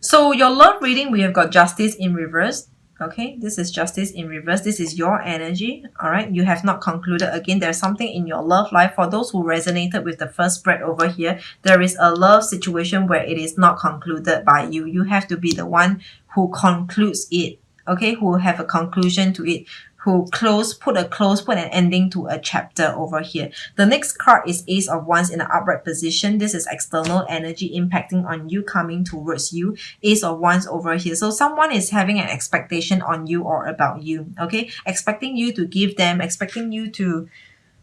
So your love reading, we have got Justice in reverse. Okay, this is Justice in reverse. This is your energy. All right, you have not concluded. Again, there's something in your love life. For those who resonated with the first spread over here, there is a love situation where it is not concluded by you. You have to be the one who concludes it. Okay, who have a conclusion to it, who put an ending to a chapter over here. The next card is Ace of Wands in an upright position. This is external energy impacting on you, coming towards you. Ace of Wands over here. So someone is having an expectation on you or about you, okay? Expecting you to give them, expecting you to,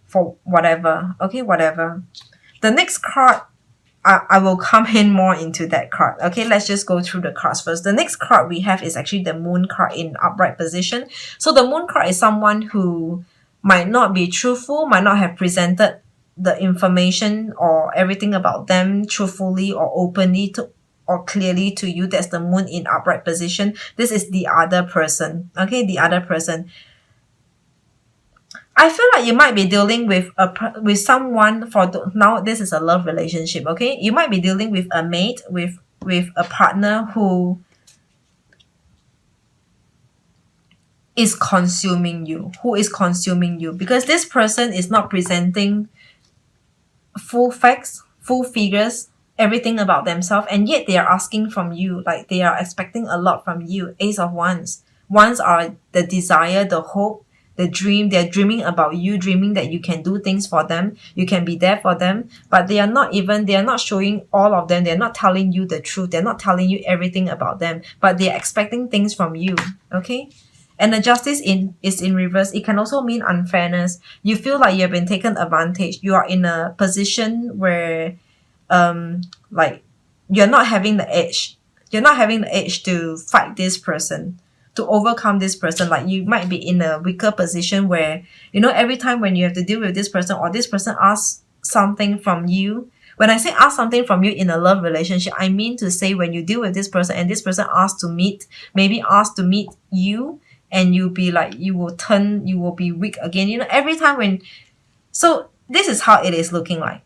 for whatever, okay, whatever. The next card, I will come in more into that card. Okay, let's just go through the cards first. The next card we have is actually the Moon card in upright position. So the Moon card is someone who might not be truthful, might not have presented the information or everything about them truthfully or openly to or clearly to you. That's the Moon in upright position. This is the other person. Okay, the other person. I feel like you might be dealing with someone now. This is a love relationship, okay? You might be dealing with a mate, with a partner who is consuming you, because this person is not presenting full facts, full figures, everything about themselves, and yet they are asking from you, like they are expecting a lot from you. Ace of Wands. Wands are the desire, the hope, the dream. They're dreaming about you, dreaming that you can do things for them, you can be there for them, but they are not showing all of them. They're not telling you the truth. They're not telling you everything about them, but they're expecting things from you, okay? And the Justice is in reverse. It can also mean unfairness. You feel like you have been taken advantage. You are in a position where like you're not having the edge. You're not having the edge to fight this person, to overcome this person. Like you might be in a weaker position where, you know, every time when you have to deal with this person or this person asks something from you. When I say ask something from you in a love relationship, I mean to say when you deal with this person and this person asks to meet you, and you'll be like, you will be weak again. You know, every time when, so this is how it is looking like.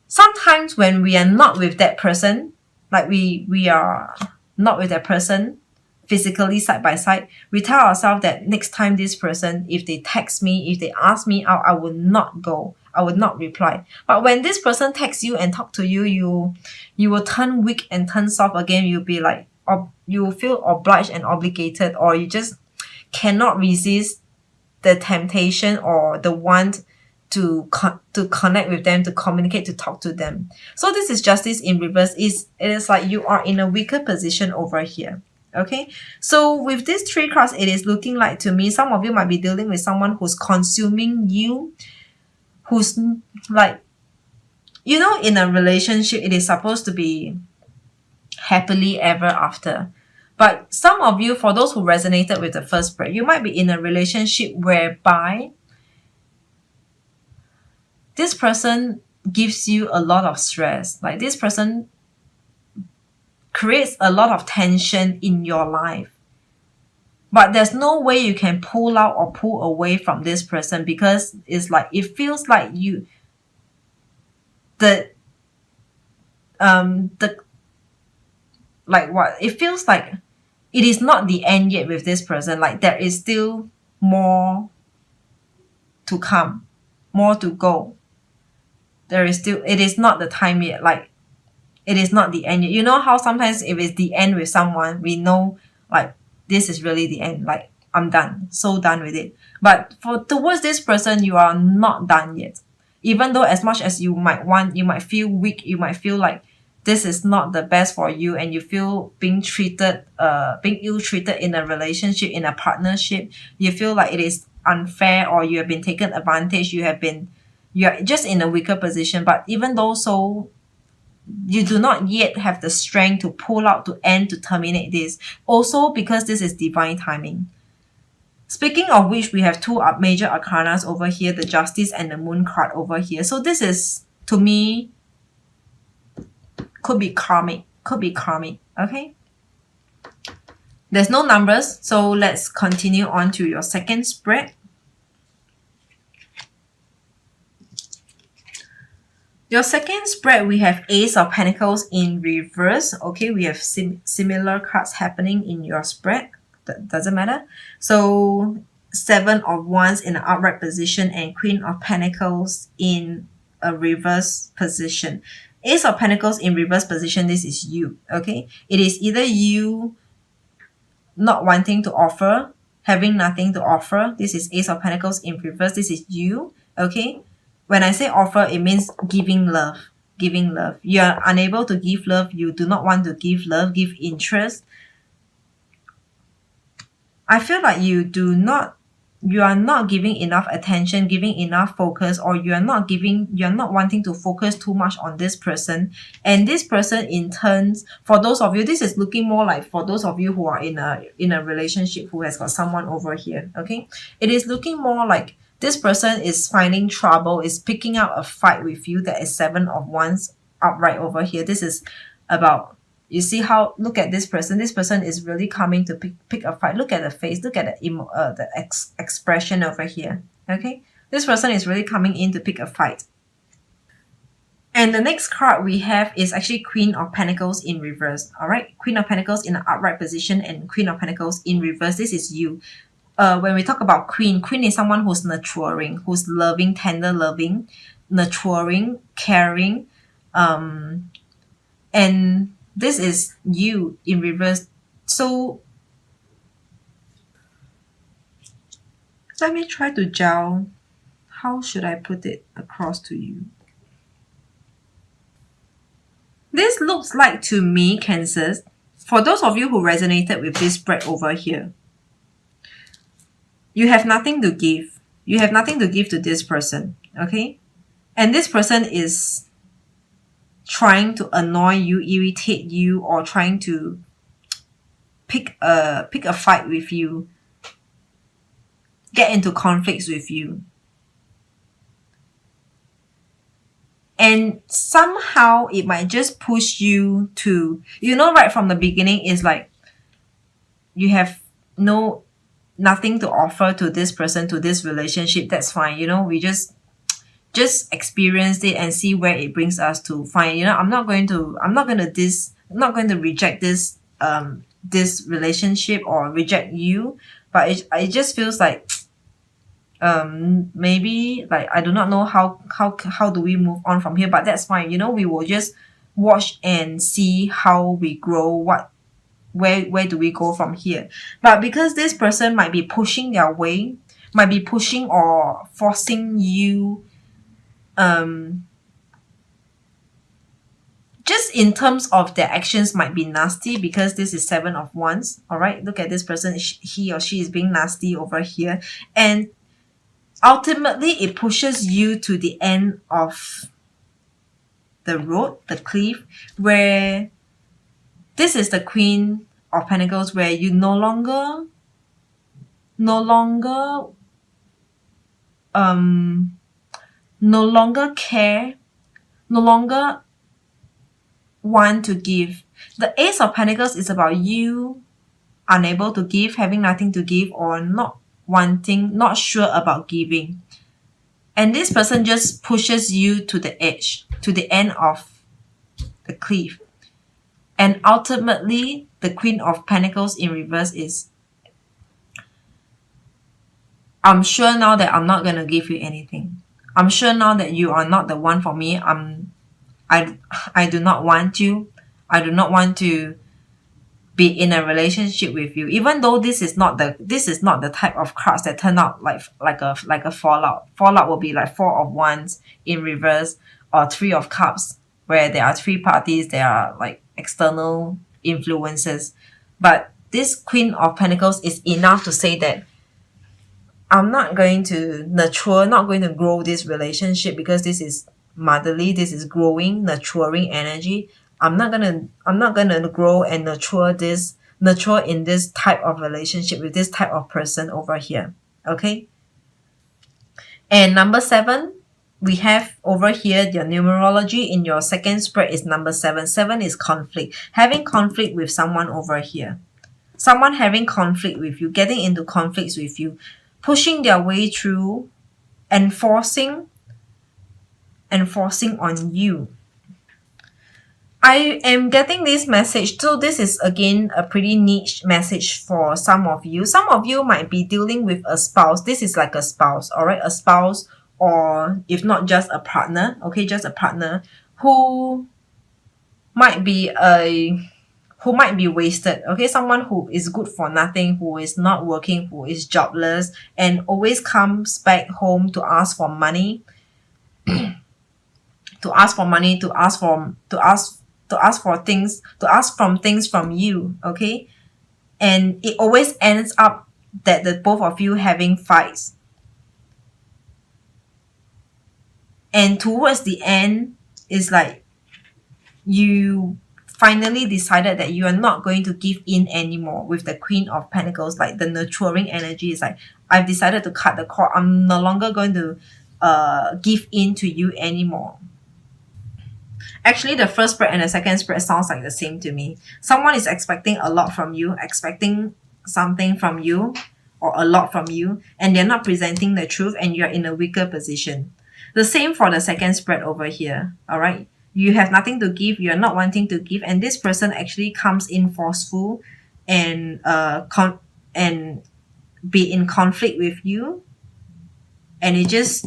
Sometimes when we are not with that person, like we are not with that person physically side by side, we tell ourselves that next time this person, if they text me, if they ask me out, I will not go. I would not reply. But when this person texts you and talk to you, you will turn weak and turn soft again. You'll be like, you will feel obliged and obligated, or you just cannot resist the temptation or the want to connect with them, to communicate, to talk to them. So this is Justice in reverse. It is like you are in a weaker position over here. Okay, so with these three cards, it is looking like, to me, some of you might be dealing with someone who's consuming you, who's like, you know, in a relationship, it is supposed to be happily ever after. But some of you, for those who resonated with the first spread, you might be in a relationship whereby this person gives you a lot of stress. Like this person creates a lot of tension in your life. But there's no way you can pull out or pull away from this person, because it's like, it feels like it feels like it is not the end yet with this person. Like there is still more to come, more to go. It is not the time yet. Like it is not the end yet. You know how sometimes if it's the end with someone, we know like this is really the end. Like I'm done, so done with it. But towards this person, you are not done yet. Even though as much as you might feel weak, you might feel like this is not the best for you, and you feel being ill-treated in a relationship, in a partnership. You feel like it is unfair, or you have been taken advantage. You are just in a weaker position. But even though so, you do not yet have the strength to pull out, to end, to terminate this. Also because this is divine timing. Speaking of which, we have two major arcanas over here, the Justice and the Moon card over here. So this is, to me, could be karmic, okay? There's no numbers, so let's continue on to your second spread. Your second spread, we have Ace of Pentacles in reverse. Okay, we have similar cards happening in your spread. That doesn't matter. So Seven of Wands in an upright position and Queen of Pentacles in a reverse position. Ace of Pentacles in reverse position, this is you. Okay, it is either you not wanting to offer, having nothing to offer. This is Ace of Pentacles in reverse. This is you. Okay, when I say offer, it means giving love. Giving love. You are unable to give love. You do not want to give love, give interest. I feel like you are not giving enough attention, giving enough focus, or you're not wanting to focus too much on this person. And this person in turns, for those of you, this is looking more like for those of you who are in a relationship who has got someone over here. Okay, it is looking more like this person is finding trouble, is picking up a fight with you. That is Seven of Wands upright over here. This is about, you see how, look at this person. This person is really coming to pick a fight. Look at the face. Look at the expression over here. Okay, this person is really coming in to pick a fight. And the next card we have is actually Queen of Pentacles in reverse. All right, Queen of Pentacles in an upright position and Queen of Pentacles in reverse. This is you. When we talk about queen is someone who's nurturing, who's loving, tender loving, nurturing, caring, and this is you in reverse. So let me try to gel. How should I put it across to you? This looks like to me, Cancers, for those of you who resonated with this spread over here, you have nothing to give. You have nothing to give to this person, okay? And this person is trying to annoy you, irritate you, or trying to pick a fight with you, get into conflicts with you. And somehow it might just push you to, right from the beginning, is like you have nothing to offer to this person, to this relationship. That's fine. We just experience it and see where it brings us to. Fine. I'm not going to reject this this relationship or reject you, but it just feels like maybe, like, I do not know how do we move on from here, but that's fine. We will just watch and see how we grow, where do we go from here. But because this person might be pushing their way, might be pushing or forcing you, just in terms of their actions might be nasty, because this is Seven of Wands. All right, look at this person. He or she is being nasty over here, and ultimately it pushes you to the end of the road, the cliff, where this is the Queen of Pentacles, where you no longer care, no longer want to give. The Ace of Pentacles is about you unable to give, having nothing to give, or not sure about giving. And this person just pushes you to the edge, to the end of the cliff. And ultimately, the Queen of Pentacles in reverse is, I'm sure now that I'm not going to give you anything. I'm sure now that you are not the one for me. I do not want you. I do not want to be in a relationship with you. Even though this is not the type of cards that turn out like a fallout. Fallout will be like Four of Wands in reverse, or Three of Cups, where there are three parties, there are like external influences. But this Queen of Pentacles is enough to say that I'm not going to nurture, not going to grow this relationship, because this is motherly, this is growing, nurturing energy. I'm not gonna grow and nurture in this type of relationship with this type of person over here. Okay? And number 7, we have over here, your numerology in your second spread is number 7. 7 is conflict. Having conflict with someone over here. Someone having conflict with you, getting into conflicts with you, pushing their way through, enforcing enforcing on you. I am getting this message. So this is again a pretty niche message for some of you. Some of you might be dealing with a spouse. This is like a spouse, all right? A spouse, or if not just a partner, okay, just a partner who might be wasted, okay? Someone who is good for nothing, who is not working, who is jobless, and always comes back home to ask for money, to ask for money, to ask for things, to ask from things from you, okay? And it always ends up that the both of you having fights. And towards the end, it's like you finally decided that you are not going to give in anymore with the Queen of Pentacles. Like the nurturing energy is like, I've decided to cut the cord. I'm no longer going to give in to you anymore. Actually, the first spread and the second spread sounds like the same to me. Someone is expecting a lot from you, expecting something from you, or a lot from you, and they're not presenting the truth, and you're in a weaker position. The same for the second spread over here, all right? You have nothing to give, you're not wanting to give, and this person actually comes in forceful and be in conflict with you, and it just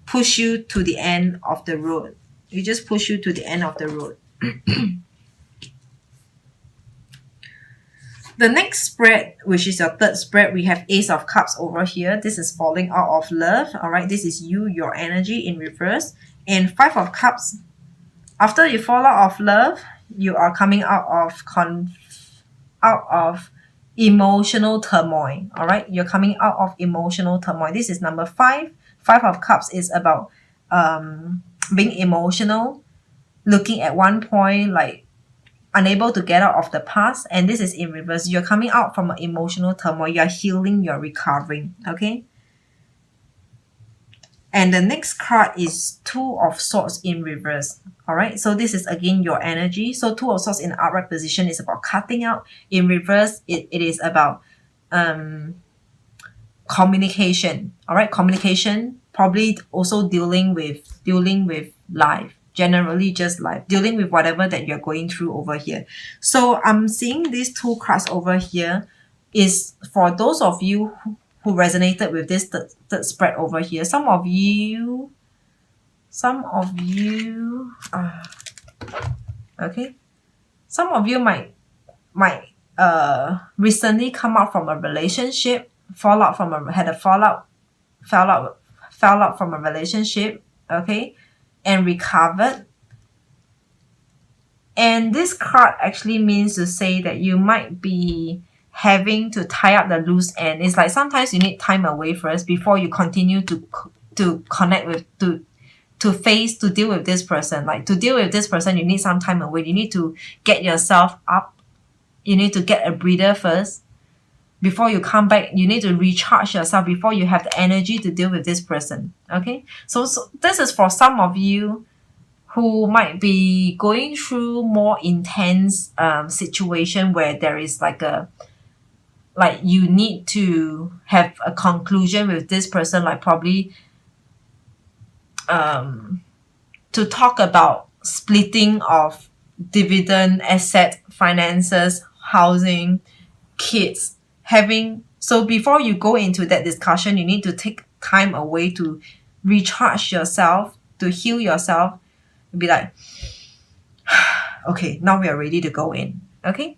push you to the end of the road. It just push you to the end of the road. The next spread, which is your third spread, we have Ace of Cups over here. This is falling out of love. All right, this is you, your energy in reverse. And Five of Cups, after you fall out of love, you are coming out of emotional turmoil. All right, you're coming out of emotional turmoil. This is number 5. Five of Cups is about being emotional, looking at one point like unable to get out of the past, and this is in reverse. You're coming out from an emotional turmoil, you're healing, you're recovering, okay? And the next card is Two of Swords in reverse. All right, so this is again your energy. So Two of Swords in upright position is about cutting out. In reverse, it is about communication. All right, communication, probably also dealing with life, generally just life, dealing with whatever that you're going through over here. So I'm seeing these two cards over here is for those of you who resonated with this third spread over here. Some of you okay, some of you might recently come out from a relationship, fell out from a relationship, okay, and recovered. And this card actually means to say that you might be having to tie up the loose end. It's like sometimes you need time away first before you continue to connect with, to deal with this person. Like to deal with this person, you need some time away. You need to get yourself up. You need to get a breather first. Before you come back, you need to recharge yourself before you have the energy to deal with this person. Okay? So this is for some of you who might be going through more intense situation where there is like you need to have a conclusion with this person, like probably to talk about splitting of dividend, asset, finances, housing, kids, so before you go into that discussion, you need to take time away to recharge yourself, to heal yourself, and be like, okay, now we are ready to go in. Okay?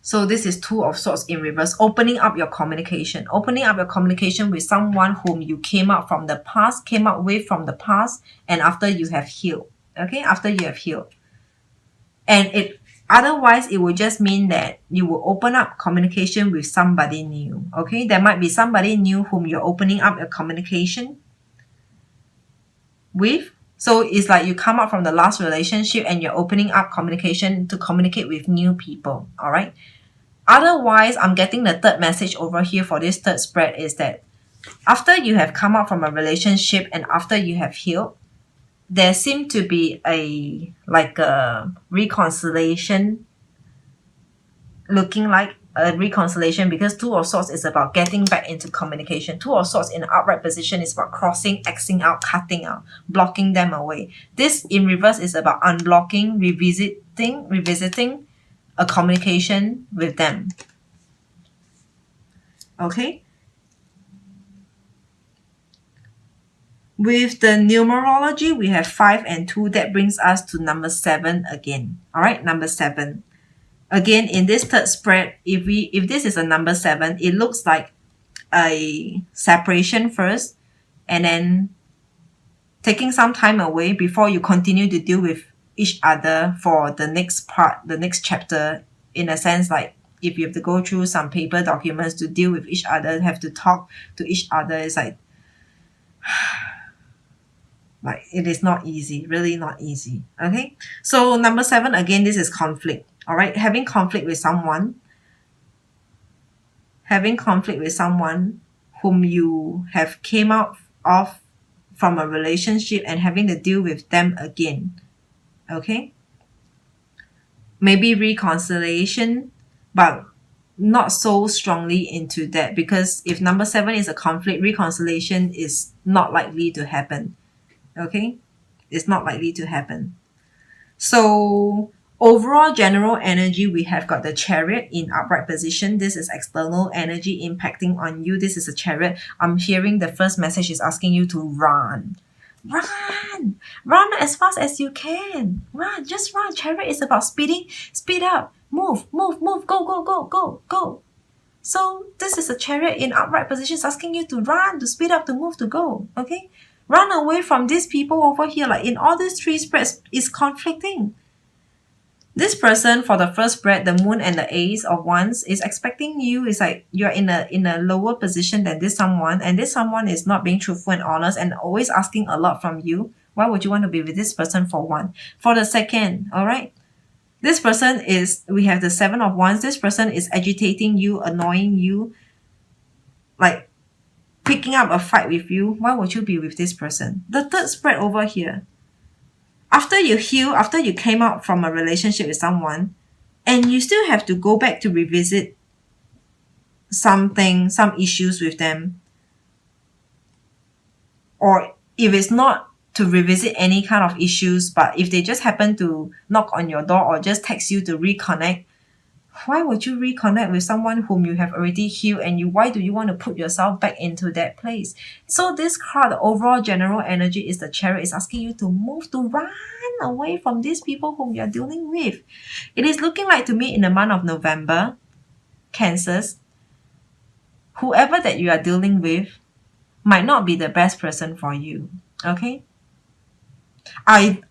So this is Two of Swords in reverse, opening up your communication with someone whom you came out with from the past, and after you have healed. Okay? After you have healed. And otherwise, it would just mean that you will open up communication with somebody new. Okay, there might be somebody new whom you're opening up a communication with. So it's like you come out from the last relationship and you're opening up communication to communicate with new people. All right. Otherwise, I'm getting the third message over here for this third spread is that after you have come out from a relationship and after you have healed, there seemed to be a reconciliation looking like, a reconciliation, because Two of Swords is about getting back into communication. Two of Swords in an upright position is about crossing, Xing out, cutting out, blocking them away. This in reverse is about unblocking, revisiting a communication with them. Okay? With the numerology, we have 5 and 2. That brings us to number 7 again. All right, number 7. Again, in this third spread, if this is a number 7, it looks like a separation first, and then taking some time away before you continue to deal with each other for the next part, the next chapter, in a sense like if you have to go through some paper documents to deal with each other, have to talk to each other, it's like it is not easy, really not easy. Okay, so number 7, again, this is conflict. All right, having conflict with someone whom you have came out of from a relationship and having to deal with them again. Okay, maybe reconciliation, but not so strongly into that, because if number 7 is a conflict, reconciliation is not likely to happen. Okay, it's not likely to happen. So overall general energy, we have got the Chariot in upright position. This is external energy impacting on you. This is a Chariot. I'm hearing the first message is asking you to run. Run as fast as you can. Just run. Chariot is about speed up, move, go. So this is a Chariot in upright position asking you to run, to speed up, to move, to go. Okay, run away from these people over here. Like in all these 3 spreads, is conflicting. This person, for the first spread, the Moon and the Ace of Wands, is expecting you. It's like you're in a lower position than this someone, and this someone is not being truthful and honest and always asking a lot from you. Why would you want to be with this person, for one? For the second, all right, this person is, we have the 7 of Wands. This person is agitating you, annoying you, like picking up a fight with you. Why would you be with this person? The third spread over here, after you heal, after you came out from a relationship with someone, and you still have to go back to revisit some issues with them, or if it's not to revisit any kind of issues, but if they just happen to knock on your door or just text you to reconnect, why would you reconnect with someone whom you have already healed, and why do you want to put yourself back into that place? So this card, the overall general energy is the Chariot, is asking you to move, to run away from these people whom you're dealing with. It is looking like to me in the month of November, Cancers, whoever that you are dealing with might not be the best person for you. Okay? I'm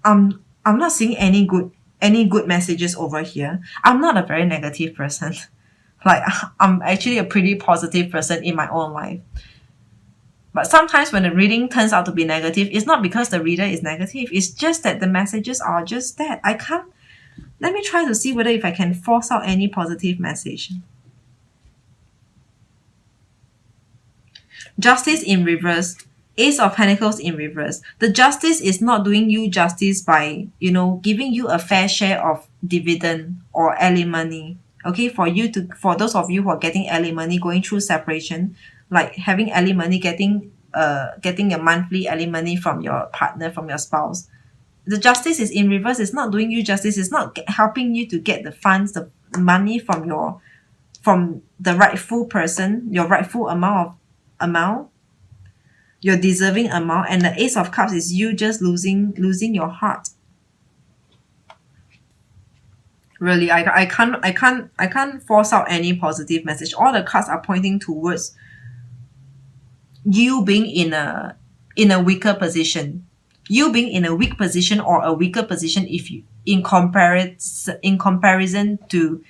not seeing any good messages over here. I'm not a very negative person. Like, I'm actually a pretty positive person in my own life. But sometimes when the reading turns out to be negative, it's not because the reader is negative. It's just that the messages are just that. Let me try to see whether if I can force out any positive message. Justice in reverse. Ace of Pentacles in reverse. The Justice is not doing you justice by, giving you a fair share of dividend or alimony. Okay, for those of you who are getting alimony, going through separation, like having alimony, getting a monthly alimony from your partner, from your spouse. The Justice is in reverse. It's not doing you justice. It's not helping you to get the funds, the money from the rightful person, your rightful amount, your deserving amount. And the Ace of Cups is you just losing your heart. Really, I can't force out any positive message. All the cards are pointing towards you being in a weaker position. You being in a weak position, or a weaker position if you in comparison to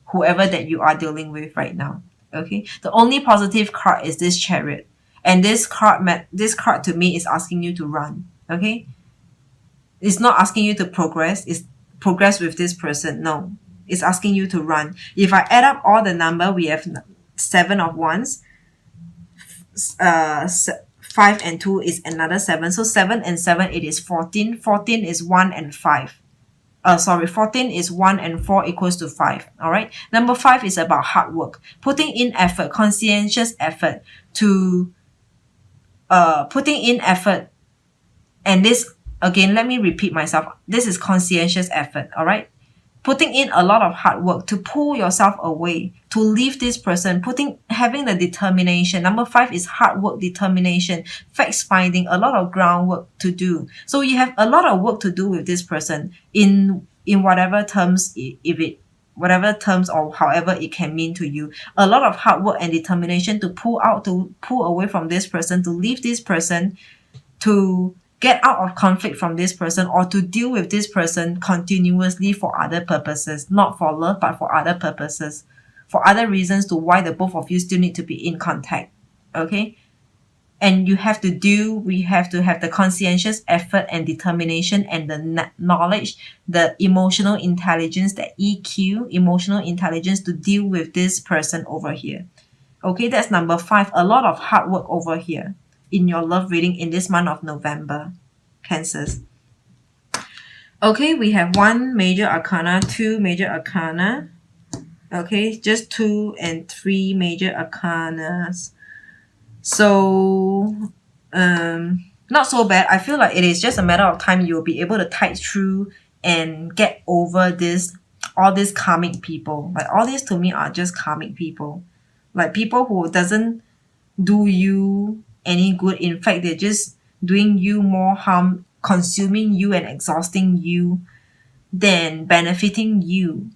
whoever that you are dealing with right now. Okay, the only positive card is this Chariot. And this card to me is asking you to run. Okay, it's not asking you to progress. It's progress with this person. No, it's asking you to run. If I add up all the number, we have 7 of Wands. 5 and 2 is another 7. So 7 and 7, it is 14. 14 is 1 and 5. 14 is 1 and 4 equals to 5. All right. Number 5 is about hard work, putting in effort, conscientious effort to putting in effort. And this, again, let me repeat myself. This is conscientious effort. All right. Putting in a lot of hard work to pull yourself away, to leave this person, having the determination. Number 5 is hard work, determination, facts finding, a lot of groundwork to do. So you have a lot of work to do with this person in whatever terms, whatever terms or however it can mean to you. A lot of hard work and determination to pull away from this person, to leave this person, to get out of conflict from this person, or to deal with this person continuously for other purposes, not for love, but for other purposes, for other reasons to why the both of you still need to be in contact. Okay. And we have to have the conscientious effort and determination and the knowledge, the emotional intelligence, the EQ, emotional intelligence to deal with this person over here. Okay, that's number 5. A lot of hard work over here in your love reading in this month of November, Cancers. Okay, we have 1 major arcana, 2 major arcana. Okay, just 2 and 3 major arcanas. So, not so bad. I feel like it is just a matter of time you'll be able to tide through and get over all these karmic people. Like, all these to me are just karmic people. Like, people who doesn't do you any good. In fact, they're just doing you more harm, consuming you and exhausting you than benefiting you.